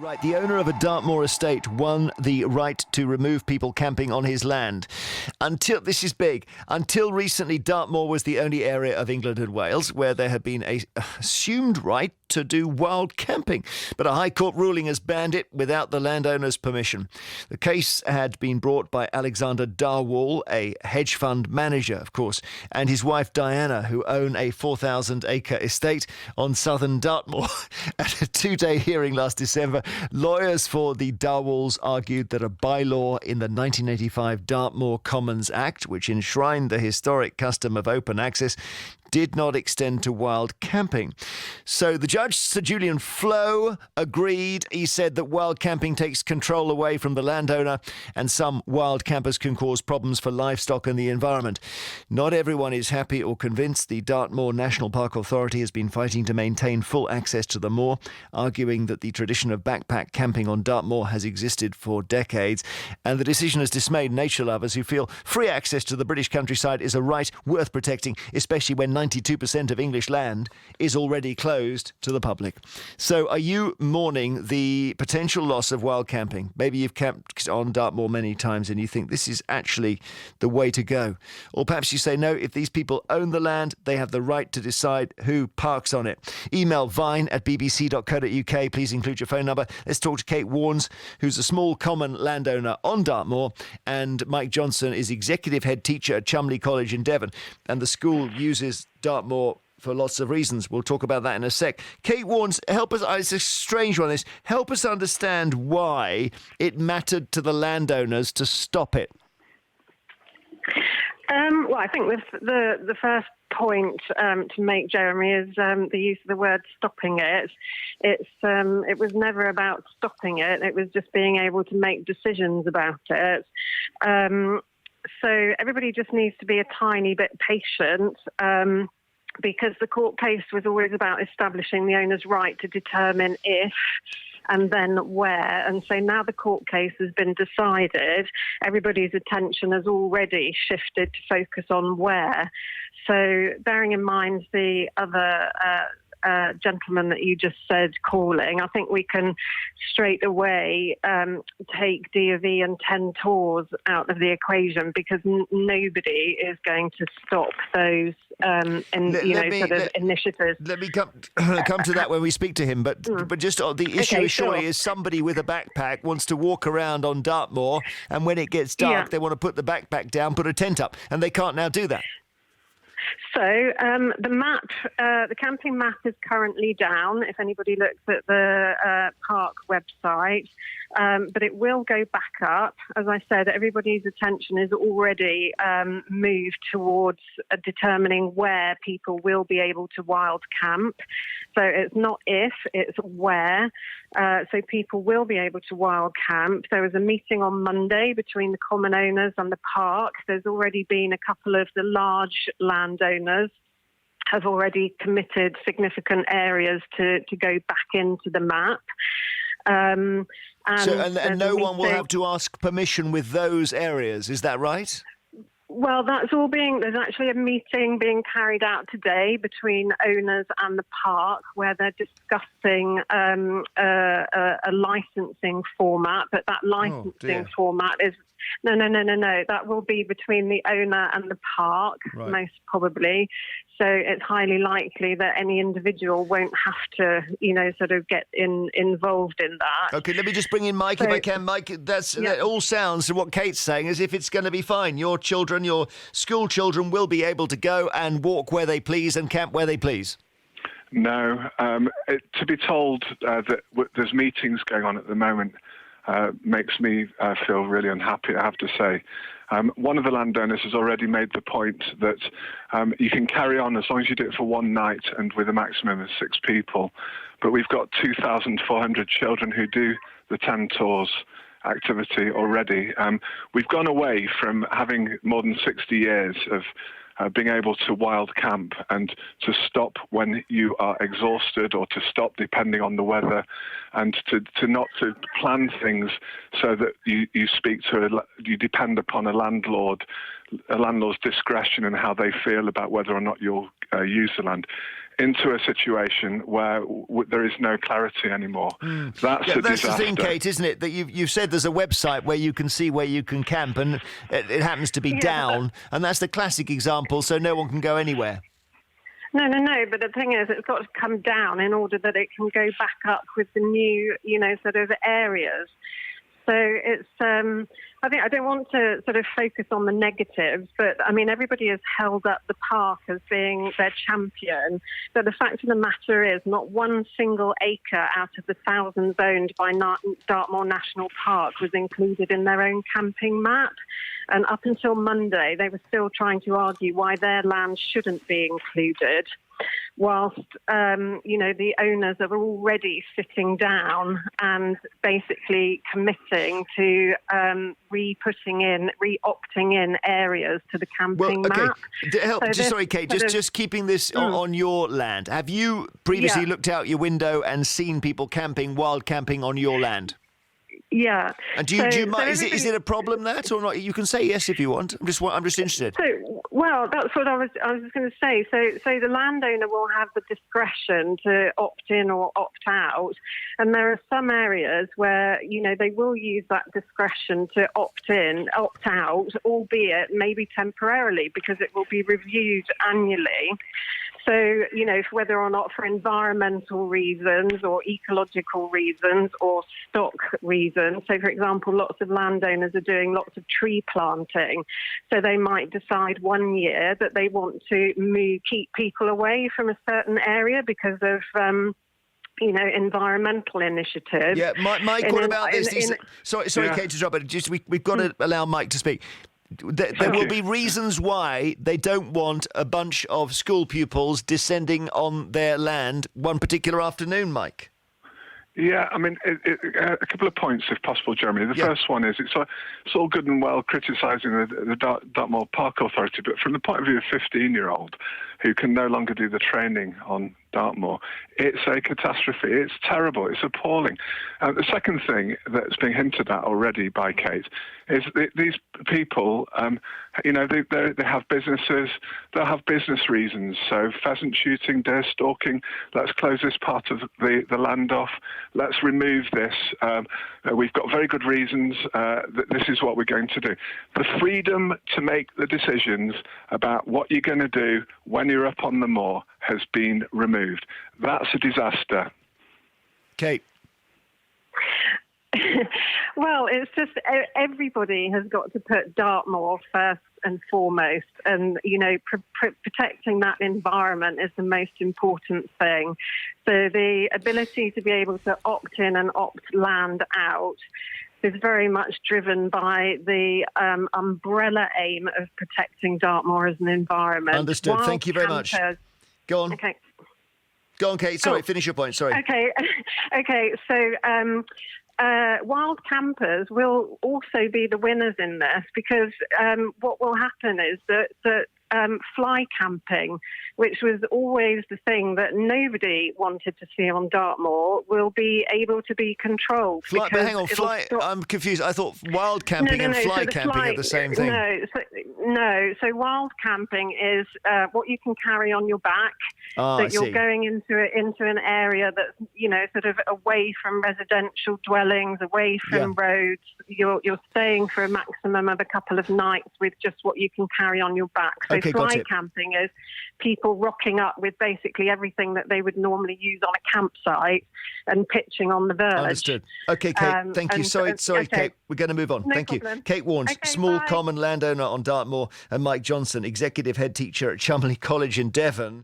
Right, the owner of a Dartmoor estate won the right to remove people camping on his land. This is big, until recently Dartmoor was the only area of England and Wales where there had been a assumed right to do wild camping. But a High Court ruling has banned it without the landowner's permission. The case had been brought by Alexander Darwall, a hedge fund manager, of course, and his wife Diana, who own a 4,000-acre estate on southern Dartmoor. At a two-day hearing last December, lawyers for the Darwalls argued that a bylaw in the 1985 Dartmoor Commons Act, which enshrined the historic custom of open access, did not extend to wild camping. So the judge, Sir Julian Flo, agreed. He said that wild camping takes control away from the landowner, and some wild campers can cause problems for livestock and the environment. Not everyone is happy or convinced. The Dartmoor National Park Authority has been fighting to maintain full access to the moor, arguing that the tradition of backpack camping on Dartmoor has existed for decades, and the decision has dismayed nature lovers who feel free access to the British countryside is a right worth protecting, especially when 92% of English land is already closed to the public. So are you mourning the potential loss of wild camping? Maybe you've camped on Dartmoor many times and you think this is actually the way to go. Or perhaps you say, no, if these people own the land, they have the right to decide who parks on it. Email vine@bbc.co.uk. Please include your phone number. Let's talk to Kate Warnes, who's a small common landowner on Dartmoor, and Mike Johnson is executive head teacher at Cholmondeley College in Devon, and the school uses Dartmoor for lots of reasons. We'll talk about that in a sec. Kate Warnes, help us. It's a strange one, this. Help us understand why it mattered to the landowners to stop it. Well, I think the first point to make, Jeremy, is the use of the word stopping it. It was never about stopping it. It was just being able to make decisions about it. So everybody just needs to be a tiny bit patient, because the court case was always about establishing the owner's right to determine if and then where. And so now the court case has been decided, everybody's attention has already shifted to focus on where. So bearing in mind the other gentleman that you just said calling, I think we can straight away take D&V and 10 tours out of the equation, because nobody is going to stop those initiatives. Let me come to that when we speak to him, but just the issue surely is somebody with a backpack wants to walk around on Dartmoor, and when it gets dark, they want to put the backpack down, put a tent up, and they can't now do that. So the camping map is currently down, if anybody looks at the park website, but it will go back up. As I said, everybody's attention is already moved towards determining where people will be able to wild camp. So it's not if, it's where. So people will be able to wild camp. There was a meeting on Monday between the common owners and the park. There's already been a couple of the large landowners have already committed significant areas to go back into the map. And no one will have to ask permission with those areas, is that right? Well, that's all there's actually a meeting being carried out today between owners and the park, where they're discussing a licensing format, but that licensing format is... No. That will be between the owner and the park, most probably. So it's highly likely that any individual won't have to, sort of get involved in that. Okay, let me just bring in Mike if I can. Mike, that all sounds to what Kate's saying as if it's going to be fine. Your children, your school children will be able to go and walk where they please and camp where they please. No. To be told that there's meetings going on at the moment makes me feel really unhappy, I have to say. One of the landowners has already made the point that you can carry on as long as you do it for one night and with a maximum of 6 people. But we've got 2,400 children who do the 10 tours activity already. We've gone away from having more than 60 years of being able to wild camp and to stop when you are exhausted, or to stop depending on the weather, and to not to plan things so that you depend upon a landlord a landlord's discretion and how they feel about whether or not you'll use the land into a situation where there is no clarity anymore. That's a that's disaster. the thing, Kate, isn't it? That you've said there's a website where you can see where you can camp, and it happens to be down, and that's the classic example, so no one can go anywhere. No. But the thing is, it's got to come down in order that it can go back up with the new, sort of areas. So it's, I think I don't want to sort of focus on the negatives, but I mean, everybody has held up the park as being their champion. But the fact of the matter is, not one single acre out of the thousands owned by Dartmoor National Park was included in their own camping map. And up until Monday, they were still trying to argue why their land shouldn't be included, whilst, the owners are already sitting down and basically committing to re-opting in areas to the camping map. Sorry, Kate, just keeping this on your land. Have you previously looked out your window and seen people wild camping on your land? Yeah. And do you mind? Is it a problem, that, or not? You can say yes if you want. I'm just interested. Well, that's what I was just going to say. So the landowner will have the discretion to opt in or opt out, and there are some areas where they will use that discretion to opt in, opt out, albeit maybe temporarily, because it will be reviewed annually. So, whether or not for environmental reasons or ecological reasons or stock reasons. So, for example, lots of landowners are doing lots of tree planting. So they might decide one year that they want to keep people away from a certain area because of environmental initiatives. Yeah, Mike, what about this? Sorry, Kate, to drop it. We've got to allow Mike to speak. There will be reasons why they don't want a bunch of school pupils descending on their land one particular afternoon, Mike. Yeah, I mean, a couple of points, if possible, Jeremy. The first one is it's all good and well criticising the Dartmoor Park Authority, but from the point of view of a 15-year-old who can no longer do the training on Dartmoor, it's a catastrophe. It's terrible. It's appalling. The second thing that's being hinted at already by Kate is these people, they have businesses. They'll have business reasons. So pheasant shooting, deer stalking. Let's close this part of the land off. Let's remove this. We've got very good reasons that this is what we're going to do. The freedom to make the decisions about what you're going to do when you're up on the moor has been removed. That's a disaster. Kate. Well, it's just everybody has got to put Dartmoor first and foremost, and protecting that environment is the most important thing. So the ability to be able to opt in and opt land out is very much driven by the umbrella aim of protecting Dartmoor as an environment. Understood. Thank you very much. Go on. Okay. Go on, Kate. Sorry, finish your point. Sorry. Okay. So wild campers will also be the winners in this, because what will happen is that fly camping, which was always the thing that nobody wanted to see on Dartmoor, will be able to be controlled. But hang on, I'm confused. I thought wild camping and fly camping are the same thing. So wild camping is what you can carry on your back. That you're going into an area that's sort of away from residential dwellings, away from roads. You're staying for a maximum of a couple of nights with just what you can carry on your back. So fly camping is people rocking up with basically everything that they would normally use on a campsite and pitching on the verge. Understood. Okay, Kate, thank you. Sorry, Kate, we're going to move on. Thank problem. you. Kate Warnes, small common landowner on Dartmoor, and Mike Johnson, executive head teacher at Cholmondeley College in Devon.